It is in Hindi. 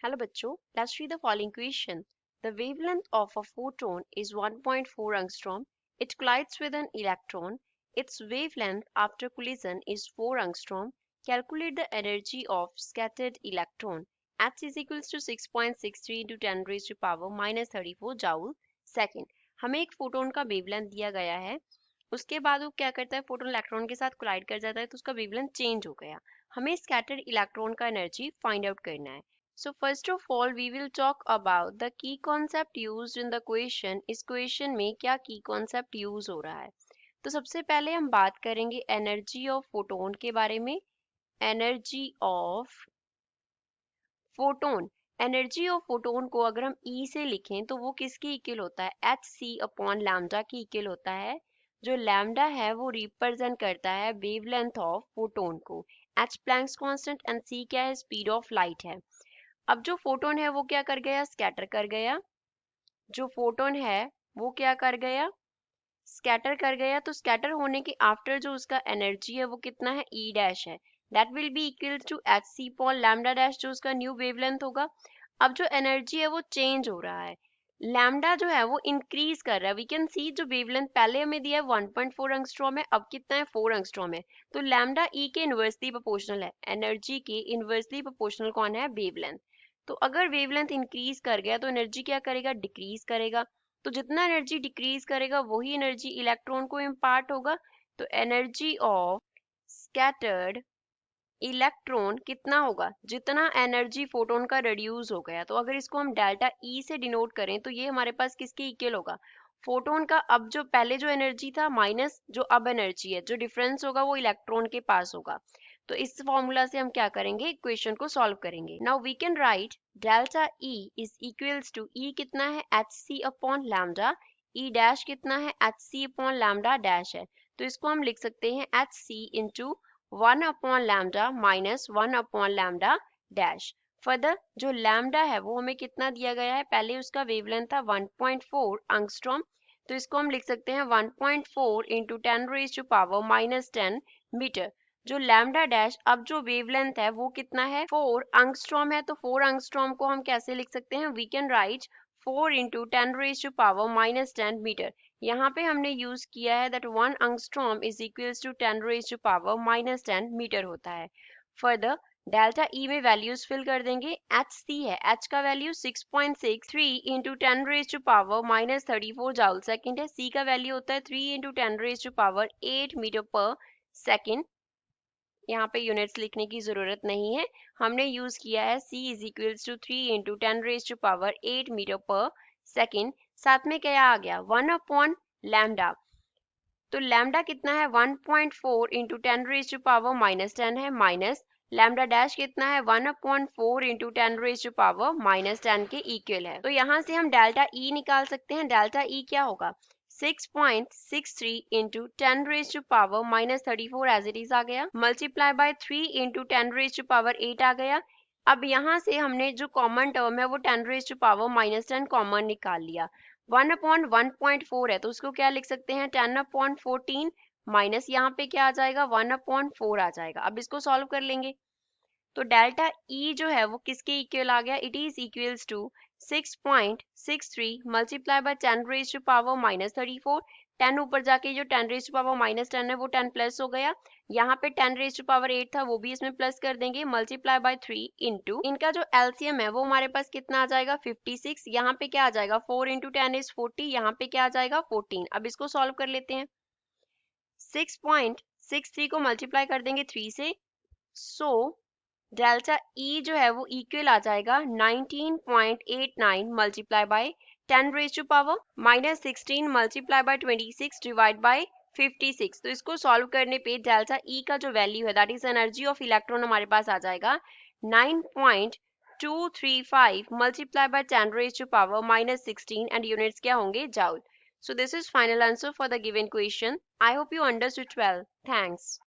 Hello bachcho, let's read the following question. The wavelength of a photon is 1.4 angstrom. It collides with an electron. Its wavelength after collision is 4 angstrom. Calculate the energy of scattered electron. H is equals to 6.63 into 10 raised to power minus 34 joule second. हमें एक फोटोन का वेवलेंथ दिया गया है, उसके बाद वो क्या करता है, फोटोन इलेक्ट्रॉन के साथ कोलाइड कर जाता है तो उसका वेवलेंथ चेंज हो गया. हमें स्कैटर्ड इलेक्ट्रॉन का एनर्जी फाइंड आउट करना है. So first of all we will talk about the key concept used in the question. इस क्वेश्चन में क्या की कॉन्सेप्ट यूज हो रहा है. तो सबसे पहले हम बात करेंगे एनर्जी ऑफ फोटोन के बारे में. Energy of photon, energy of photon को अगर हम E से लिखें तो वो किसके इक्वल होता है, hc अपॉन लैम्डा की इक्वल होता है. जो लैम्डा है वो रिप्रेजेंट करता है वेवलेंथ ऑफ फोटोन को. h Planck's constant and c क्या है, स्पीड ऑफ लाइट है. अब जो फोटोन है वो क्या कर गया, स्कैटर कर गया. जो फोटोन है वो क्या कर गया, स्कैटर कर गया. तो स्कैटर होने के आफ्टर जो उसका एनर्जी है वो कितना है, ई डैश है. That will be equal to h c upon lambda dash जो उसका न्यू वेवलेंथ होगा. अब जो एनर्जी है वो चेंज हो रहा है, लैम्डा जो है वो इंक्रीज कर रहा है. वी कैन सी जो वेवलेंथ पहले हमें दिया है 1.4 एंगस्ट्रॉम है, अब कितना है 4 एंगस्ट्रॉम है. तो लैम्डा ई के इन्वर्सली प्रोपोर्शनल है, एनर्जी के इन्वर्सली प्रोपोर्शनल कौन है, वेवलेंथ. तो अगर वेवलेंथ इंक्रीज कर गया तो एनर्जी क्या करेगा, डिक्रीज करेगा. तो जितना एनर्जी डिक्रीज करेगा वही एनर्जी इलेक्ट्रॉन को इम्पार्ट होगा. तो एनर्जी ऑफ स्कैटर्ड इलेक्ट्रॉन कितना होगा, जितना एनर्जी फोटोन का रिड्यूस हो गया. तो अगर इसको हम डेल्टा ई से डिनोट करें तो ये हमारे पास किसके इक्वल होगा, फोटोन का अब जो पहले जो एनर्जी था माइनस जो अब एनर्जी है, जो डिफरेंस होगा वो इलेक्ट्रॉन के पास होगा. तो इस फॉर्मूला से हम क्या करेंगे, इक्वेशन को सॉल्व करेंगे. Now we can write delta E is equals to, E कितना है H C upon lambda, E dash कितना है H C upon lambda dash है. तो इसको हम लिख सकते हैं H C into 1 upon lambda minus 1 upon lambda dash. Further जो लैम्डा है वो हमें कितना दिया गया है, पहले उसका वेवलेंथ था 1.4 एंगस्ट्रॉम. तो इसको हम लिख सकते हैं 1.4 into 10 raise to power minus 10 metre. जो लैम्डा डैश अब जो वेवलेंथ है वो कितना है, 4 एंगस्ट्रॉम है. तो 4 एंगस्ट्रॉम को हम कैसे लिख सकते हैं, we can write 4 into 10 raise to power minus 10 metre. यहाँ पे हमने यूज किया है that 1 angstrom is equals to 10 raise to power minus 10 metre होता है. फर्दर डेल्टा ई में वैल्यूज फिल कर देंगे. एच सी है, एच का value 6.63 into 10 raise to power minus 34 joule second है. सी का वैल्यू होता है 3 into 10 raise to power 8 metre per second. यहाँ पे यूनिट्स लिखने की जरूरत नहीं है, हमने यूज किया है c is equals to 3 into 10 raise to power 8 metre per second. साथ में क्या आ गया, 1 अपॉन लैम्डा. तो लैम्डा कितना है 1.4 into 10 raise to power minus 10 है, माइनस लैम्डा डैश कितना है 1/4 into 10 raise to power minus 10 के इक्वल है. तो यहाँ से हम डेल्टा ई निकाल सकते हैं. डेल्टा ई क्या होगा, 6.63 into 10 raise to power minus 34 as it is आ गया, multiply by 3 into 10 raise to power 8 आ गया. अब यहाँ से हमने जो कॉमन टर्म है वो 10 raise to power minus 10 common निकाल लिया. 1/1.4 है तो उसको क्या लिख सकते हैं, 10/14 माइनस यहाँ पे क्या आ जाएगा 1/4 आ जाएगा. अब इसको सॉल्व कर लेंगे. तो डेल्टा ई जो है वो किसके इक्वल आ गया, it is equals to 6.63 multiply by 10 raise to power minus 34. 10 ऊपर जाके जो 10 रेज टू पावर माइनस 10 है वो 10 प्लस हो गया. यहाँ पे 10 रेज टू पावर 8 था वो भी इसमें प्लस कर देंगे, मल्टीप्लाई बाय 3 इंटू इनका जो एलसीएम है वो हमारे पास कितना आ जाएगा 56. यहाँ पे क्या आ जाएगा 4 इंटू 10 इज 40, यहाँ पे क्या आ जाएगा 14. अब इसको सॉल्व कर लेते हैं. 6.63 को मल्टीप्लाई कर देंगे 3 से, सो डेल्टा ई जो है वो इक्वल आ जाएगा 19.89 multiply by 10 raise to power minus 16 multiply by 26 divide by 56. तो इसको सॉल्व करने पे डेल्टा ई का जो वैल्यू है that is energy of electron हमारे पास आ जाएगा 9.235 multiply by 10 raise to power minus 16 and units क्या होंगे, joule. So this is final answer for the given question. I hope you understood well. Thanks.